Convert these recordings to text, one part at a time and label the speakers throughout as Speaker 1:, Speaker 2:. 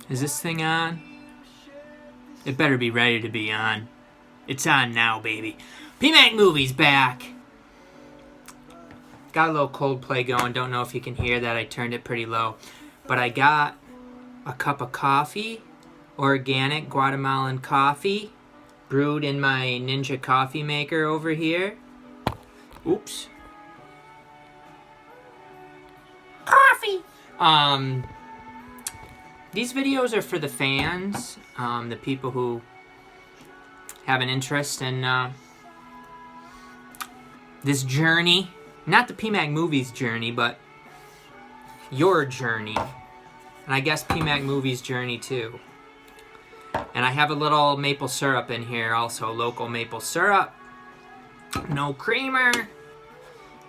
Speaker 1: Is this thing on? It better be ready to be on. It's on now, baby. PMacMovies back. Got a little Coldplay going. Don't know if you can hear that. I turned it pretty low. But I got a cup of coffee. Organic Guatemalan coffee. Brewed in my Ninja coffee maker over here. Oops. Coffee! These videos are for the fans. The people who have an interest in this journey. Not the PMacMovies journey, but your journey. And I guess PMacMovies journey too. And I have a little maple syrup in here also. Local maple syrup. No creamer.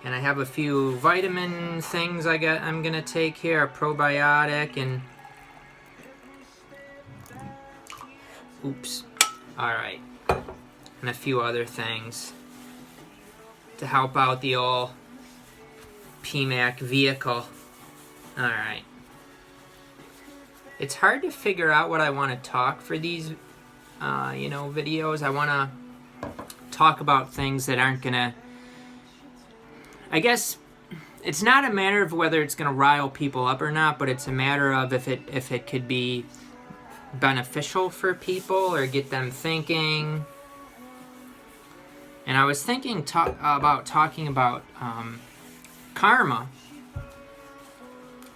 Speaker 1: And I have a few vitamin things I'm going to take here. A probiotic and... Oops. Alright. And a few other things to help out the old PMac vehicle. Alright. It's hard to figure out what I want to talk for these, videos. I want to talk about things that aren't going to... I guess it's not a matter of whether it's going to rile people up or not, but it's a matter of if it could be beneficial for people or get them thinking. And I was thinking about talking about karma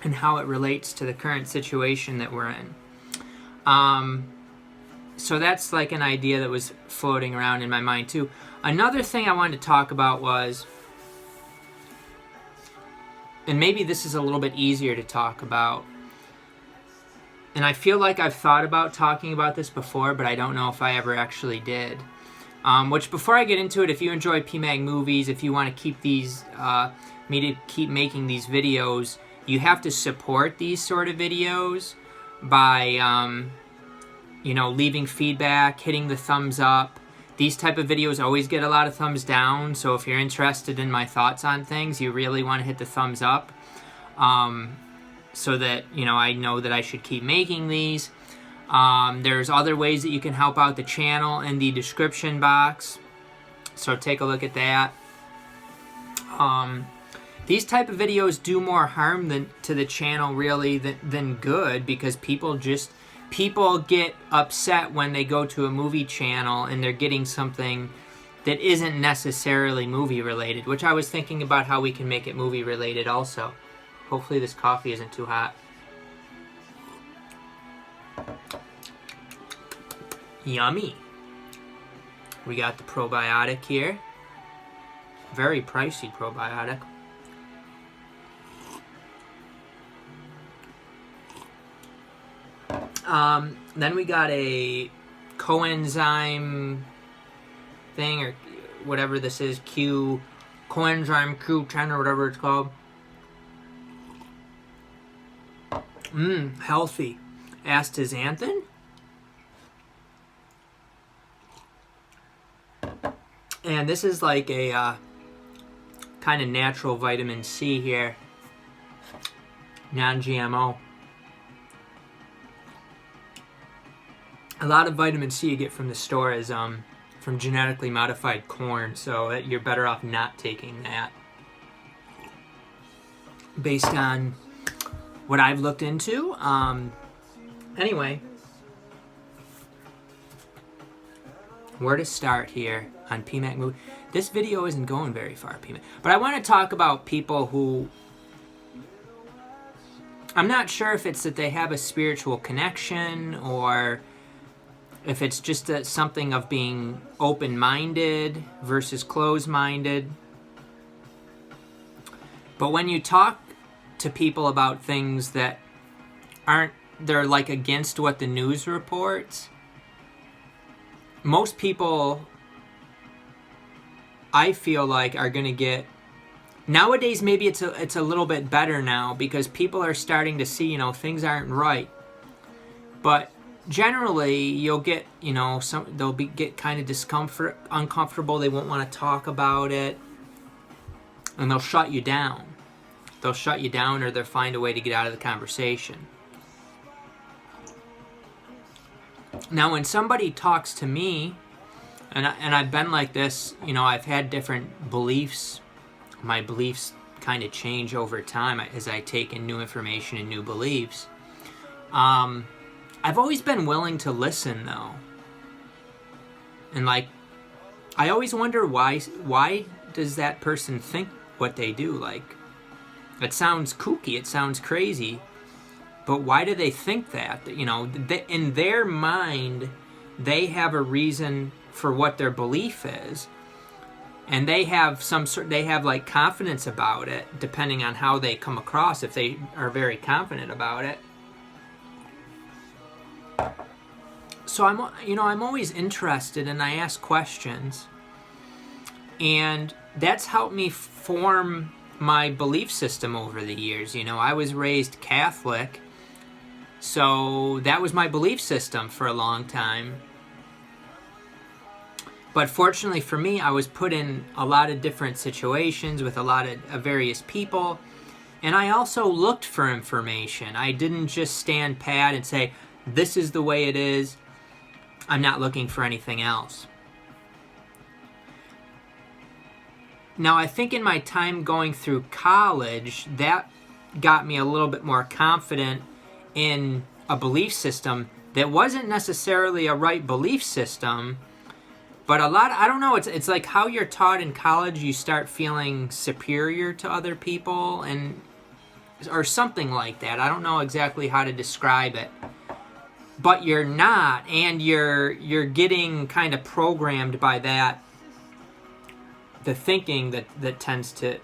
Speaker 1: and how it relates to the current situation that we're in. So that's like an idea that was floating around in my mind too. Another thing I wanted to talk about was, and maybe this is a little bit easier to talk about, and I feel like I've thought about talking about this before, but I don't know if I ever actually did. Which, before I get into it, if you enjoy PMacMovies, if you want to keep these, me to keep making these videos, you have to support these sort of videos by, leaving feedback, hitting the thumbs up. These type of videos always get a lot of thumbs down, so if you're interested in my thoughts on things, you really want to hit the thumbs up. So that, I know that I should keep making these. There's other ways that you can help out the channel in the description box. So take a look at that. These type of videos do more harm to the channel really than good, because people get upset when they go to a movie channel and they're getting something that isn't necessarily movie related, which I was thinking about how we can make it movie related also. Hopefully this coffee isn't too hot. Yummy. We got the probiotic here. Very pricey probiotic. Then we got a coenzyme thing, or whatever this is, coenzyme Q10 or whatever it's called. Healthy. Astaxanthin? And this is like a kind of natural vitamin C here. Non-GMO. A lot of vitamin C you get from the store is from genetically modified corn, so you're better off not taking that. Based on what I've looked into. Anyway, where to start here on PMacMovies? This video isn't going very far, PMac. But I want to talk about people who... I'm not sure if it's that they have a spiritual connection, or if it's just something of being open-minded versus closed-minded. But when you talk to people about things that they're like against what the news reports, most people, I feel like, are going to get... Nowadays, maybe it's a little bit better now, because people are starting to see, things aren't right. But generally, you'll get, they'll get kind of uncomfortable. They won't want to talk about it, and they'll shut you down. They'll shut you down, or they'll find a way to get out of the conversation. Now, when somebody talks to me, and I've been like this, you know, I've had different beliefs. My beliefs kind of change over time as I take in new information and new beliefs. I've always been willing to listen, though. And, like, I always wonder why does that person think what they do? Like, it sounds kooky, it sounds crazy, but why do they think that? You know, in their mind, they have a reason for what their belief is, and they have like confidence about it, depending on how they come across. If they are very confident about it, so I'm always interested, and I ask questions, and that's helped me form my belief system over the years. You know, I was raised Catholic, so that was my belief system for a long time. But fortunately for me, I was put in a lot of different situations with a lot of various people, and I also looked for information. I didn't just stand pat and say, this is the way it is, I'm not looking for anything else. Now, I think in my time going through college, that got me a little bit more confident in a belief system that wasn't necessarily a right belief system, but I don't know, it's like how you're taught in college, you start feeling superior to other people, or something like that. I don't know exactly how to describe it. But you're not, and you're getting kind of programmed by that, the thinking that tends to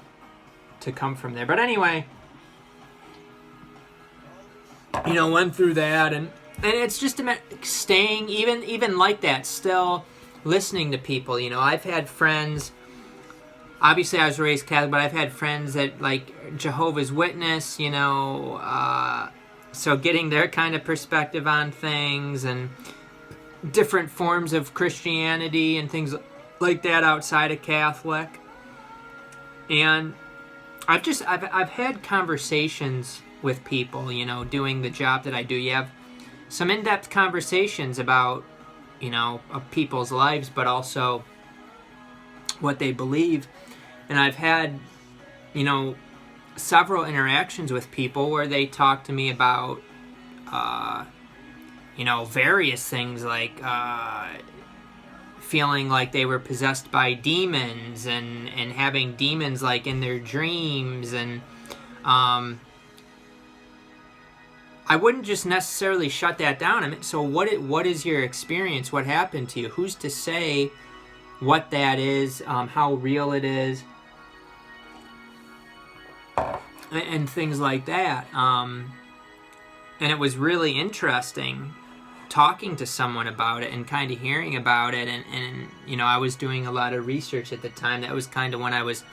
Speaker 1: come from there. But anyway, you know, went through that, and it's just a matter staying, even like that, still listening to people. You know, I've had friends, obviously I was raised Catholic, but I've had friends that, like, Jehovah's Witness, you know, so getting their kind of perspective on things, and different forms of Christianity and things like that outside of Catholic. And I've had conversations with people, you know, doing the job that I do. You have some in-depth conversations about, you know, of people's lives, but also what they believe. And I've had, you know, several interactions with people where they talk to me about, you know, various things, like feeling like they were possessed by demons, and having demons, like, in their dreams. And I wouldn't just necessarily shut that down. I mean, so what is your experience? What happened to you? Who's to say what that is, how real it is, and things like that. And it was really interesting talking to someone about it and kind of hearing about it. And you know, I was doing a lot of research at the time. That was kind of when I was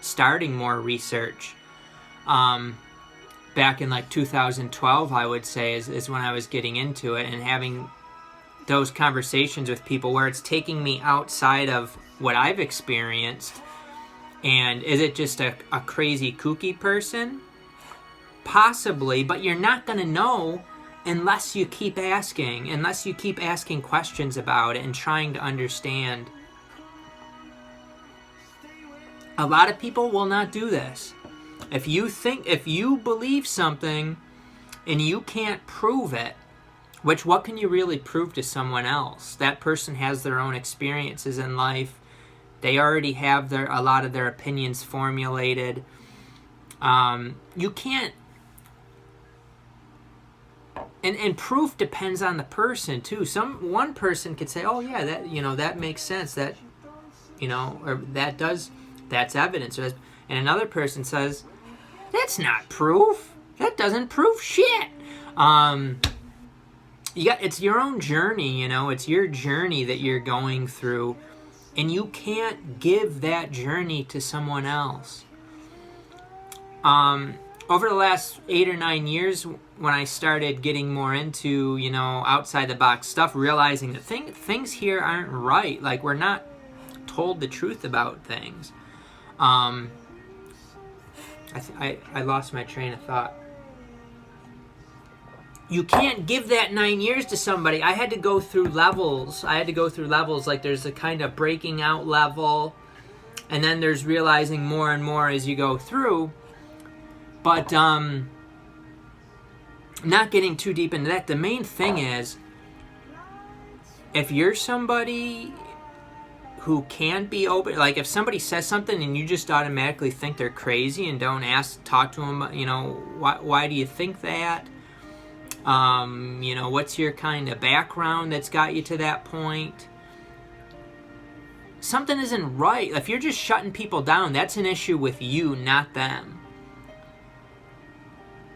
Speaker 1: starting more research. Back in like 2012, I would say, is when I was getting into it, and having those conversations with people where it's taking me outside of what I've experienced. And is it just a crazy, kooky person? Possibly, but you're not going to know unless you keep asking, questions about it and trying to understand. A lot of people will not do this. If you believe something and you can't prove it, what can you really prove to someone else? That person has their own experiences in life. They already have a lot of their opinions formulated. You can't, and proof depends on the person too. One person could say, "Oh yeah, that makes sense. That, or that's evidence." And another person says, "That's not proof. That doesn't prove shit." It's your own journey. It's your journey that you're going through. And you can't give that journey to someone else. Over the last 8 or 9 years, when I started getting more into, outside the box stuff, realizing that things here aren't right. Like, we're not told the truth about things. I lost my train of thought. you can't give that 9 years to somebody. I had to go through levels. Like there's a kind of breaking out level, and then there's realizing more and more as you go through. But not getting too deep into that, the main thing is, if you're somebody who can be open, like if somebody says something and you just automatically think they're crazy and don't talk to them, why do you think that? What's your kind of background that's got you to that point? Something isn't right. If you're just shutting people down, that's an issue with you, not them.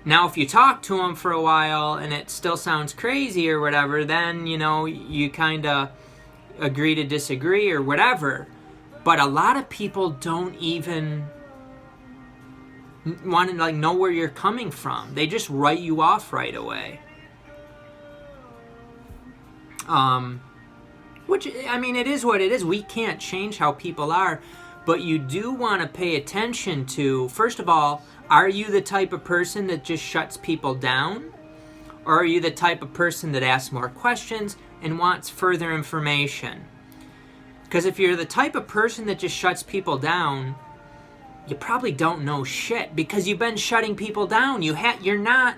Speaker 1: Now, if you talk to them for a while and it still sounds crazy or whatever, then, you kind of agree to disagree or whatever. But a lot of people don't even want to know where you're coming from. They just write you off right away. Which, it is what it is. We can't change how people are. But you do want to pay attention to, first of all, are you the type of person that just shuts people down? Or are you the type of person that asks more questions and wants further information? Because if you're the type of person that just shuts people down, you probably don't know shit, because you've been shutting people down. You're not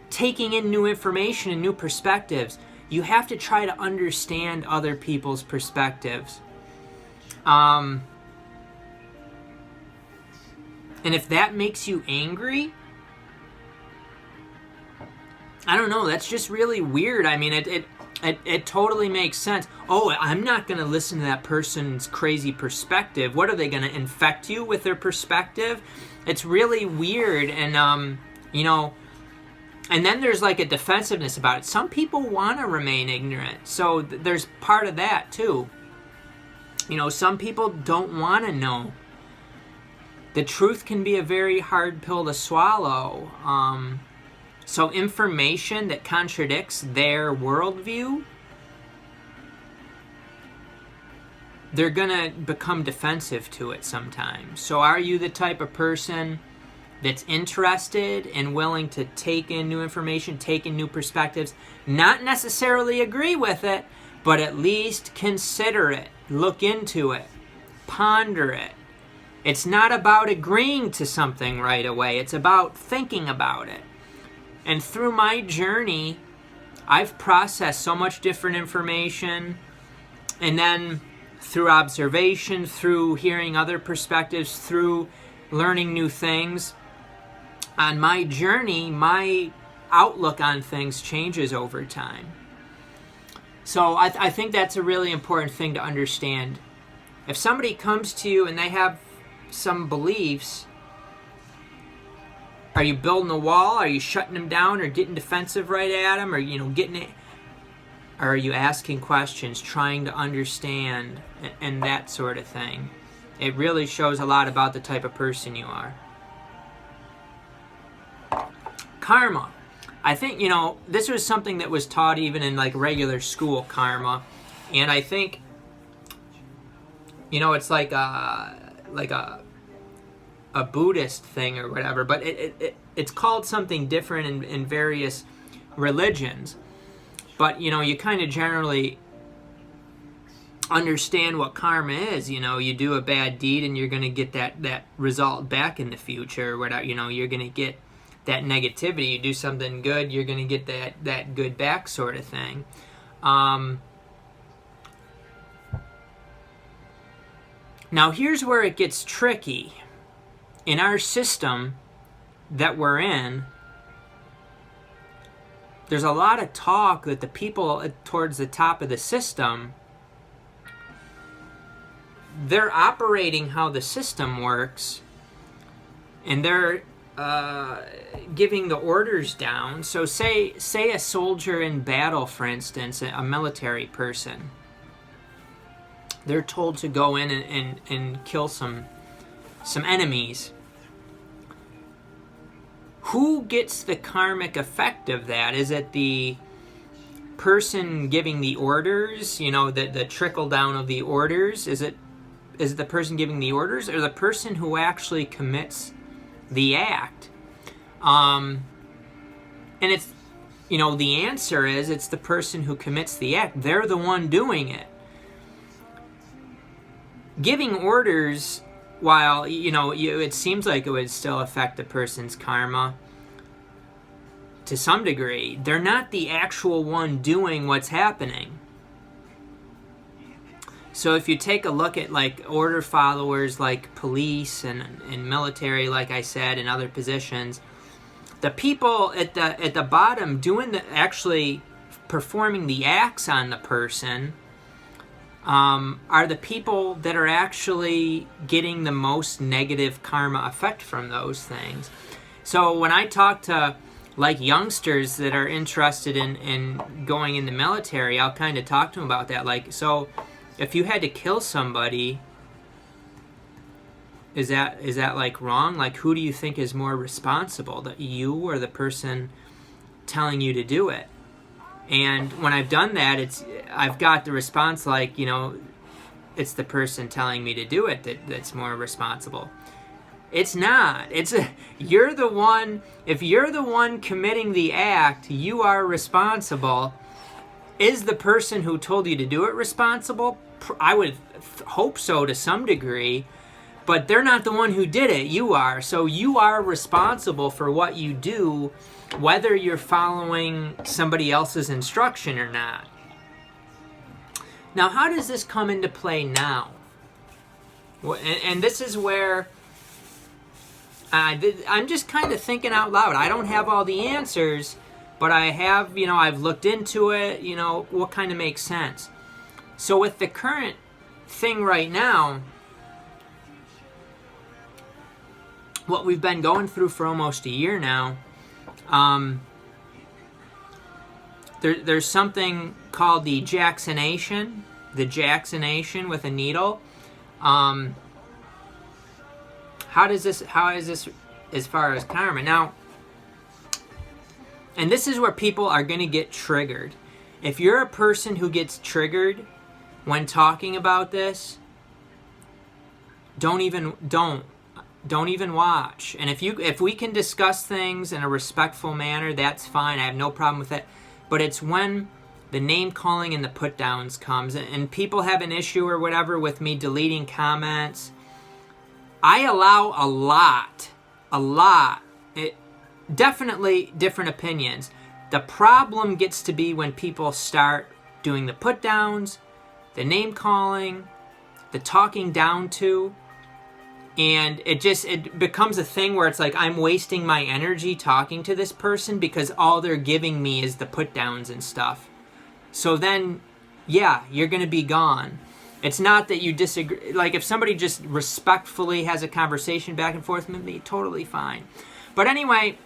Speaker 1: taking in new information and new perspectives. You have to try to understand other people's perspectives. And if that makes you angry, I don't know, that's just really weird. It totally makes sense. Oh, I'm not going to listen to that person's crazy perspective. What, are they going to infect you with their perspective? It's really weird. And, and then there's like a defensiveness about it. Some people want to remain ignorant. So there's part of that too. Some people don't want to know. The truth can be a very hard pill to swallow. So information that contradicts their worldview, they're going to become defensive to it sometimes. So are you the type of person that's interested and willing to take in new information, take in new perspectives, not necessarily agree with it, but at least consider it, look into it, ponder it? It's not about agreeing to something right away. It's about thinking about it. And through my journey, I've processed so much different information. And then through observation, through hearing other perspectives, through learning new things, on my journey, my outlook on things changes over time. So I think that's a really important thing to understand. If somebody comes to you and they have some beliefs, are you building a wall? Are you shutting them down or getting defensive right at them? Or, getting it? Or are you asking questions, trying to understand, and that sort of thing? It really shows a lot about the type of person you are. Karma. I think, this was something that was taught even in regular school, karma. And I think, it's like a Buddhist thing or whatever, but it's called something different in various religions. But, you kind of generally understand what karma is. You do a bad deed and you're going to get that result back in the future or whatever. You're going to get that negativity. You do something good, you're going to get that good back sort of thing. Now, here's where it gets tricky. In our system that we're in, there's a lot of talk that the people towards the top of the system, they're operating how the system works, and they're giving the orders down. So say a soldier in battle, for instance, a military person, they're told to go in and kill some enemies. Who gets the karmic effect of that? Is it the person giving the orders, the trickle down of the orders? Is it the person giving the orders, or the person who actually commits the act? And the answer is it's the person who commits the act. They're the one doing it. Giving orders, while, it seems like it would still affect the person's karma to some degree, they're not the actual one doing what's happening. So if you take a look at like order followers like police and military, like I said, and other positions, the people at the bottom doing actually performing the acts on the person are the people that are actually getting the most negative karma effect from those things. So when I talk to like youngsters that are interested in going in the military, I'll kind of talk to them about that. Like, so if you had to kill somebody, is that like wrong? Like, who do you think is more responsible, you or the person telling you to do it? And when I've done that, I've got the response like, it's the person telling me to do it that's more responsible. It's not. You're the one. If you're the one committing the act, you are responsible. Is the person who told you to do it responsible? I would hope so to some degree, but they're not the one who did it. You are. So you are responsible for what you do, whether you're following somebody else's instruction or not. Now, how does this come into play now? And this is where I'm just kind of thinking out loud. I don't have all the answers, but I have, I've looked into it, what kind of makes sense. So with the current thing right now, what we've been going through for almost a year now, there's something called the Jaccination with a needle. How is this as far as karma? Now, and this is where people are going to get triggered. If you're a person who gets triggered when talking about this, don't even watch. And if we can discuss things in a respectful manner, that's fine. I have no problem with it. But it's when the name calling and the put downs comes, and people have an issue or whatever with me deleting comments. I allow a lot. Definitely different opinions. The problem gets to be when people start doing the put downs, the name calling, the talking down to, and it becomes a thing where it's like I'm wasting my energy talking to this person because all they're giving me is the put downs and stuff. So then, yeah, you're going to be gone. It's not that you disagree. Like, if somebody just respectfully has a conversation back and forth with me, totally fine. But anyway,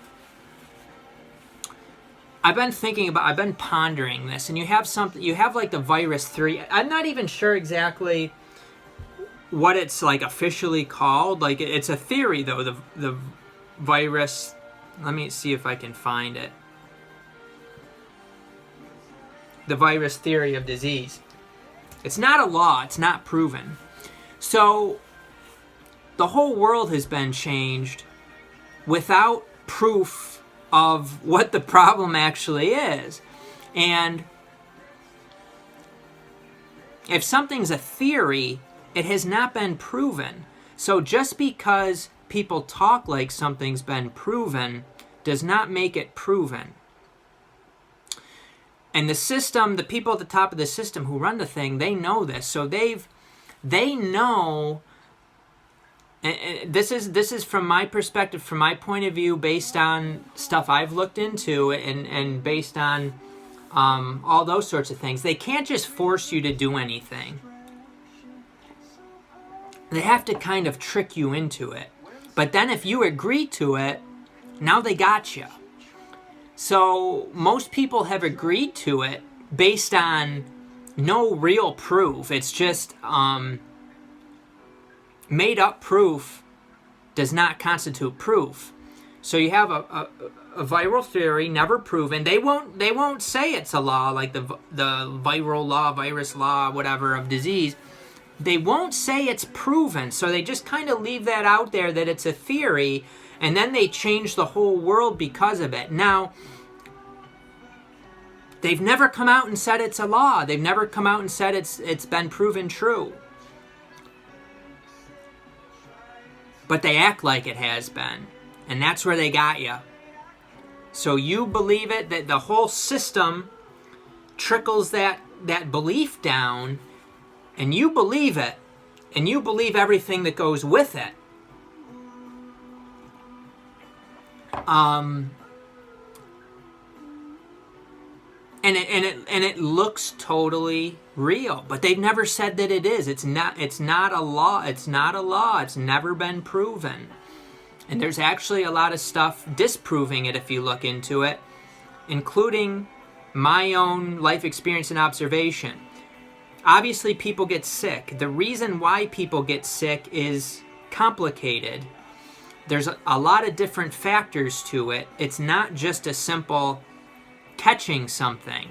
Speaker 1: I've been pondering this, and you have like the virus theory. I'm not even sure exactly what it's like officially called. Like, it's a theory though, the virus. Let me see if I can find it. The virus theory of disease. It's not a law, it's not proven. So the whole world has been changed without proof of what the problem actually is. And if something's a theory, it has not been proven. So just because people talk like something's been proven does not make it proven. And the system, the people at the top of the system who run the thing, they know this. So they know. And this is from my perspective, from my point of view, based on stuff I've looked into, and based on all those sorts of things. They can't just force you to do anything. They have to kind of trick you into it. But then if you agree to it, now they got you. So most people have agreed to it based on no real proof. It's just made up proof does not constitute proof. So you have a viral theory, never proven. They won't say it's a law, like the viral law, virus law, whatever, of disease. They won't say it's proven. So they just kind of leave that out there that it's a theory, and then they change the whole world because of it. Now, They've never come out and said it's a law. They've never come out and said it's been proven true. But they act like it has been. And that's where they got you. So you believe it, that the whole system trickles that belief down, and you believe it, and you believe everything that goes with it. And it looks totally real, but they've never said that it is. It's not a law. It's not a law. It's never been proven. And there's actually a lot of stuff disproving it if you look into it, including my own life experience and observation. Obviously, people get sick. The reason why people get sick is complicated. There's a lot of different factors to it. It's not just a simple catching something.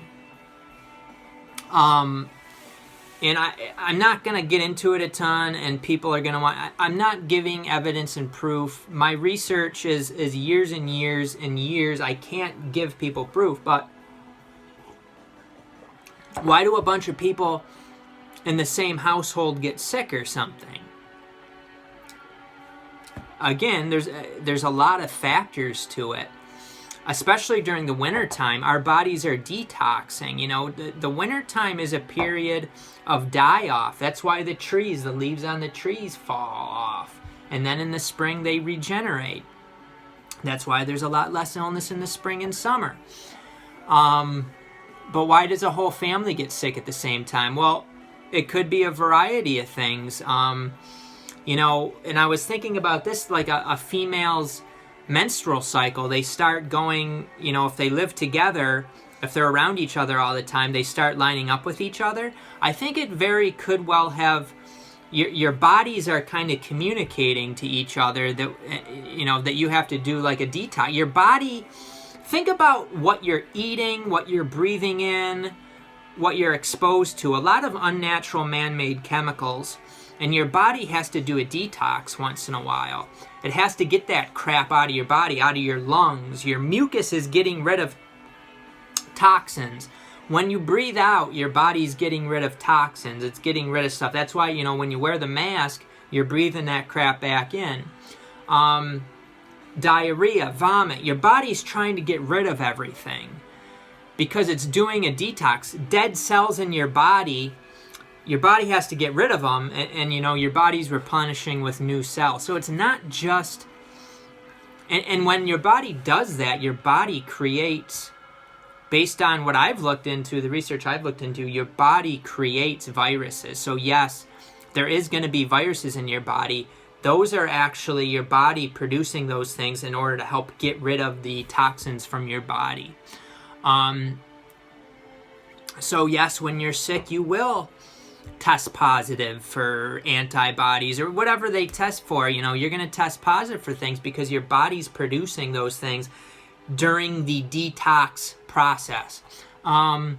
Speaker 1: And I'm not going to get into it a ton, and people are going to want... I'm not giving evidence and proof. My research is years and years and years. I can't give people proof, but why do a bunch of people in the same household get sick or something? Again, there's a lot of factors to it. Especially during the winter time, our bodies are detoxing. You know, the winter time is a period of die-off. That's why the leaves on the trees fall off. And then in the spring, they regenerate. That's why there's a lot less illness in the spring and summer. But why does a whole family get sick at the same time? Well, it could be a variety of things. You know, and I was thinking about this, like a female's menstrual cycle. They start going, you know, if they live together, if they're around each other all the time, they start lining up with each other. I think it very could well have, your bodies are kind of communicating to each other that, you know, that you have to do like a detox. Your body, think about what you're eating, what you're breathing in, what you're exposed to. A lot of unnatural man-made chemicals, and your body has to do a detox once in a while. It has to get that crap out of your body, out of your lungs. Your mucus is getting rid of toxins. When you breathe out, your body's getting rid of toxins. It's getting rid of stuff. That's why, you know, when you wear the mask, you're breathing that crap back in. Diarrhea, vomit. Your body's trying to get rid of everything because it's doing a detox. Dead cells in your body has to get rid of them, and you know, your body's replenishing with new cells. So it's not just... And when your body does that, your body creates, based on what I've looked into, the research I've looked into, your body creates viruses. So yes, there is going to be viruses in your body. Those are actually your body producing those things in order to help get rid of the toxins from your body. So yes, when you're sick, you will test positive for antibodies or whatever they test for. You know, you're going to test positive for things because your body's producing those things during the detox process. But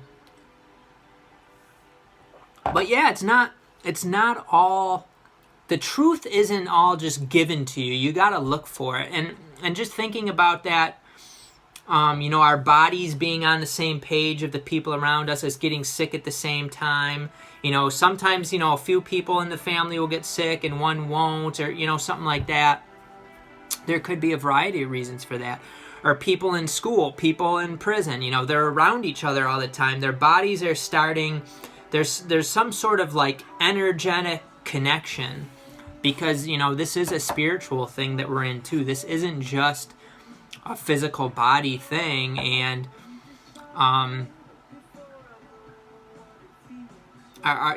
Speaker 1: yeah, it's not all, the truth isn't all just given to you. You got to look for it. And just thinking about that, you know, our bodies being on the same page of the people around us as getting sick at the same time. You know, sometimes, you know, a few people in the family will get sick and one won't, or, you know, something like that. There could be a variety of reasons for that. Or people in school, people in prison, you know, they're around each other all the time. Their bodies are starting, there's some sort of like energetic connection because, you know, this is a spiritual thing that we're in too. This isn't just a physical body thing. And,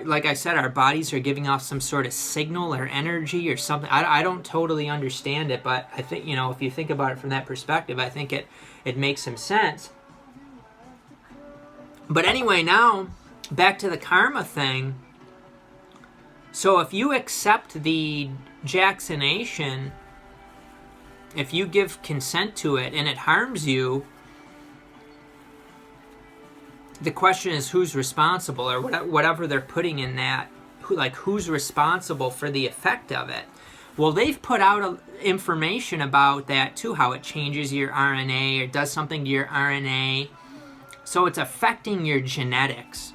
Speaker 1: like I said, our bodies are giving off some sort of signal or energy or something. I don't totally understand it, but I think, you know, if you think about it from that perspective, I think it makes some sense. But anyway, now, back to the karma thing. So if you accept the Jaccination, if you give consent to it and it harms you, the question is who's responsible, or whatever they're putting in that, who's responsible for the effect of it. Well, they've put out information about that too, how it changes your RNA or does something to your RNA. So it's affecting your genetics.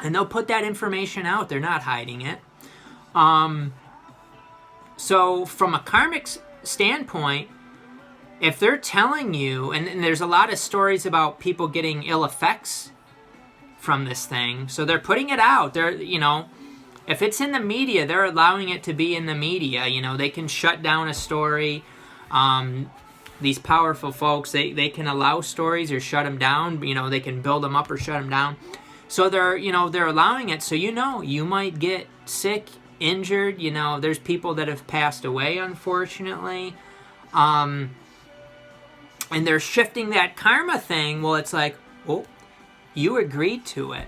Speaker 1: And they'll put that information out. They're not hiding it. So from a karmic standpoint, if they're telling you, and there's a lot of stories about people getting ill effects from this thing, so they're putting it out. They're, you know, if it's in the media, they're allowing it to be in the media. You know, they can shut down a story. These powerful folks, they can allow stories or shut them down. You know, they can build them up or shut them down. So they're, you know, they're allowing it. So, you know, you might get sick, injured. You know, there's people that have passed away, unfortunately. And they're shifting that karma thing. Well, it's like, oh, you agreed to it.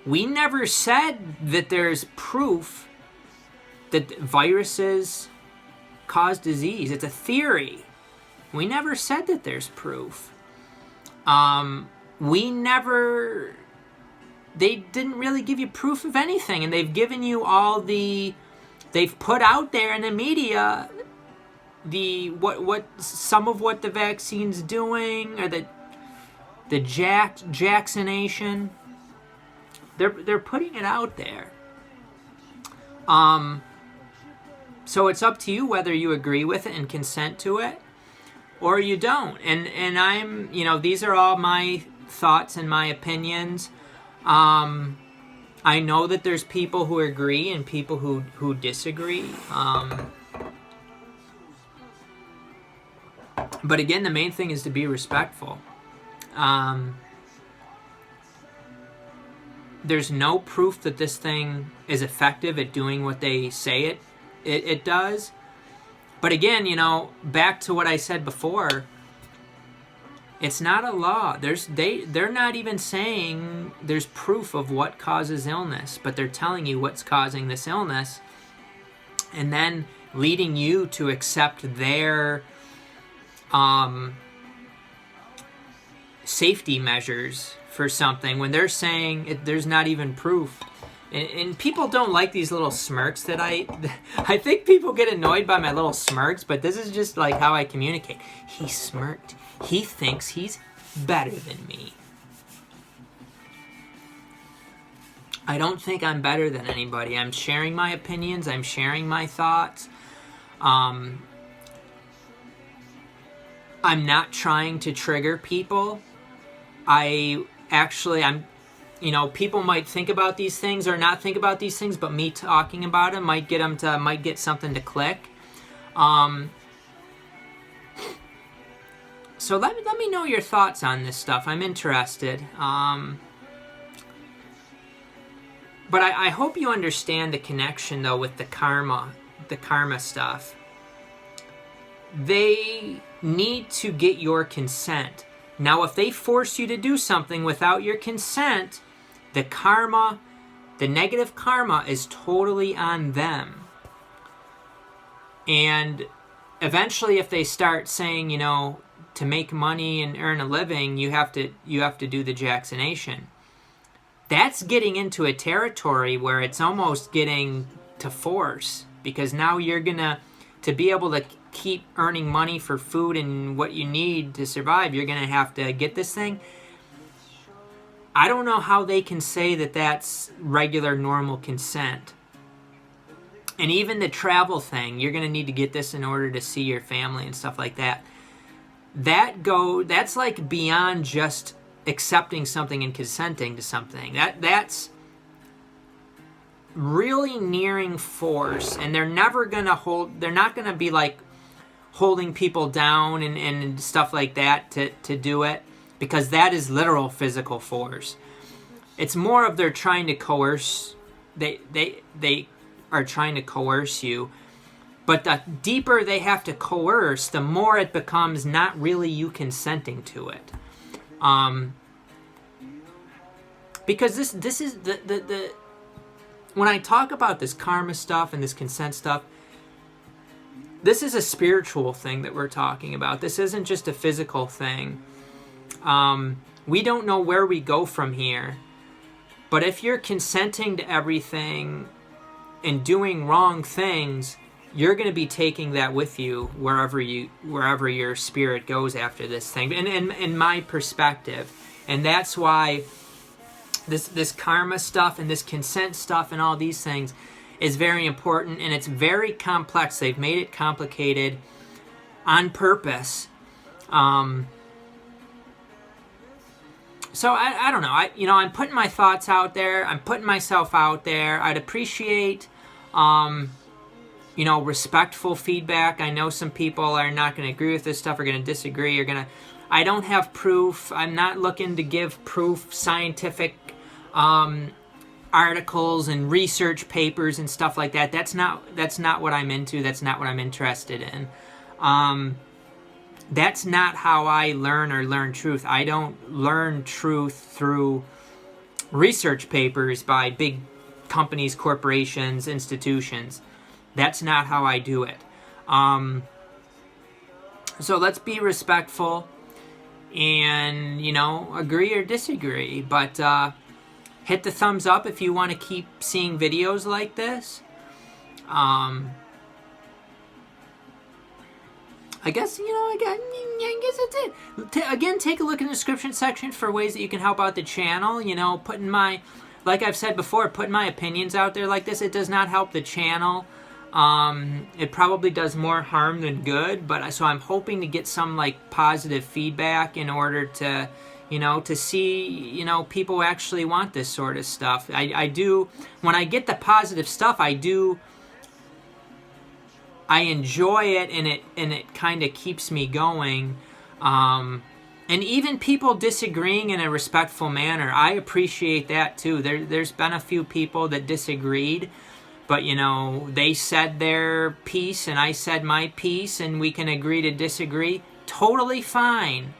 Speaker 1: We never said that there's proof that viruses cause disease. It's a theory. We never said that there's proof. They didn't really give you proof of anything, and they've given you all they've put out there in the media some of what the vaccine's doing, or the Jaccination. They're putting it out there. So it's up to you whether you agree with it and consent to it, or you don't. And I'm, you know, these are all my thoughts and my opinions. I know that there's people who agree and people who disagree. But again, the main thing is to be respectful. There's no proof that this thing is effective at doing what they say it does. But again, you know, back to what I said before, it's not a law. They're not even saying there's proof of what causes illness, but they're telling you what's causing this illness, and then leading you to accept their safety measures for something when they're saying there's not even proof. And people don't like these little smirks that I think people get annoyed by my little smirks, but this is just like how I communicate. He smirked. He thinks he's better than me. I don't think I'm better than anybody. I'm sharing my opinions. I'm sharing my thoughts. I'm not trying to trigger people. I'm, you know, people might think about these things or not think about these things, but me talking about them might get something to click. So let me know your thoughts on this stuff. I'm interested. But I hope you understand the connection, though, with the karma stuff. They need to get your consent. Now, if they force you to do something without your consent, the negative karma is totally on them. And eventually, if they start saying, you know, to make money and earn a living, you have to do the Jaccination. That's getting into a territory where it's almost getting to force, because now you're gonna, to be able to keep earning money for food and what you need to survive, you're gonna have to get this thing. I don't know how they can say that that's regular, normal consent. And even the travel thing, you're gonna need to get this in order to see your family and stuff like that. That's like beyond just accepting something and consenting to something. That's really nearing force, and they're not gonna be like holding people down and stuff like that to do it, because that is literal physical force. It's more of they're trying to coerce. They are trying to coerce you. But the deeper they have to coerce, the more it becomes not really you consenting to it. Because this is the when I talk about this karma stuff and this consent stuff, this is a spiritual thing that we're talking about. This isn't just a physical thing. We don't know where we go from here. But if you're consenting to everything and doing wrong things, you're going to be taking that with you wherever your spirit goes after this thing. And in my perspective, and that's why this karma stuff and this consent stuff and all these things is very important, and it's very complex. They've made it complicated on purpose. So I don't know. I'm putting my thoughts out there. I'm putting myself out there. I'd appreciate, respectful feedback. I know some people are not going to agree with this stuff, are going to disagree, I don't have proof. I'm not looking to give proof, scientific articles and research papers and stuff like that. That's not what I'm into. That's not what I'm interested in. That's not how I learn truth. I don't learn truth through research papers by big companies, corporations, institutions. That's not how I do it. So let's be respectful and, agree or disagree. But hit the thumbs up if you want to keep seeing videos like this. I guess that's it. Again, take a look in the description section for ways that you can help out the channel. Like I've said before, putting my opinions out there like this, it does not help the channel. It probably does more harm than good, so I'm hoping to get some positive feedback in order to, to see, people actually want this sort of stuff. I do, when I get the positive stuff, I enjoy it, and it kind of keeps me going. And even people disagreeing in a respectful manner, I appreciate that too. There's been a few people that disagreed, but they said their piece and I said my piece, and we can agree to disagree. Totally fine.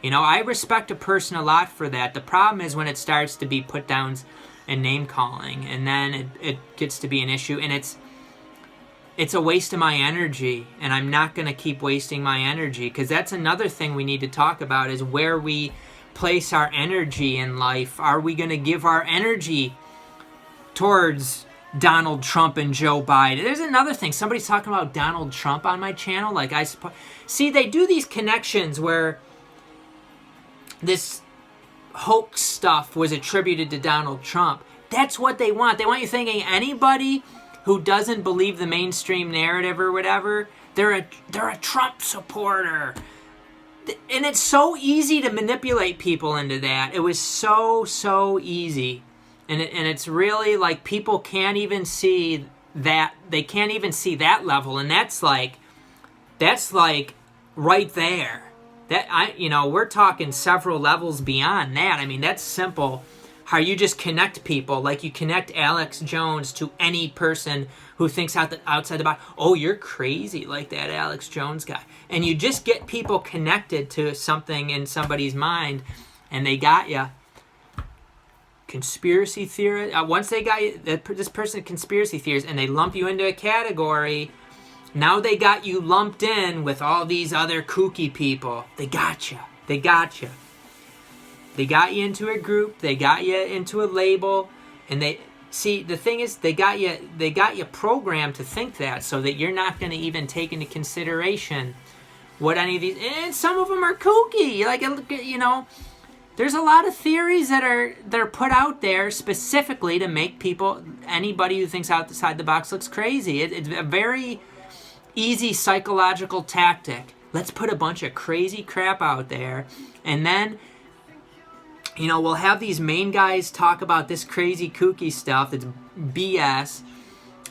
Speaker 1: I respect a person a lot for that. The problem is when it starts to be put downs and name calling, and then it gets to be an issue, and it's a waste of my energy, and I'm not going to keep wasting my energy, because that's another thing we need to talk about, is where we place our energy in life. Are we going to give our energy towards Donald Trump and Joe Biden? There's another thing. Somebody's talking about Donald Trump on my channel. See, they do these connections where this hoax stuff was attributed to Donald Trump. That's what they want. They want you thinking anybody who doesn't believe the mainstream narrative or whatever, they're a Trump supporter. And it's so easy to manipulate people into that. It was so easy. And it's really people can't even see that. They can't even see that level. And that's right there. We're talking several levels beyond that. I mean, that's simple. How you just connect people, like you connect Alex Jones to any person who thinks outside the box. Oh, you're crazy like that Alex Jones guy. And you just get people connected to something in somebody's mind, and they got you. Conspiracy theory. Once they got you, this person conspiracy theories, and they lump you into a category, now they got you lumped in with all these other kooky people. They got you. They got you. They got you into a group, they got you into a label, and the thing is, they got you programmed to think that, so that you're not going to even take into consideration what any of these, and some of them are kooky, there's a lot of theories that are put out there specifically to make anybody who thinks outside the box looks crazy. It's a very easy psychological tactic. Let's put a bunch of crazy crap out there, and then we'll have these main guys talk about this crazy kooky stuff that's BS.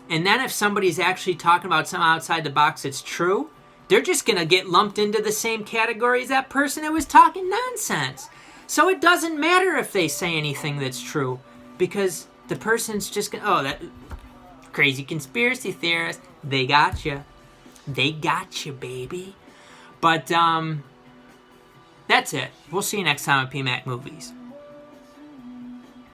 Speaker 1: And then if somebody's actually talking about something outside the box that's true, they're just going to get lumped into the same category as that person that was talking nonsense. So it doesn't matter if they say anything that's true, because the person's just going to, that crazy conspiracy theorist, they got you. They got you, baby. But, that's it. We'll see you next time on PMacMovies.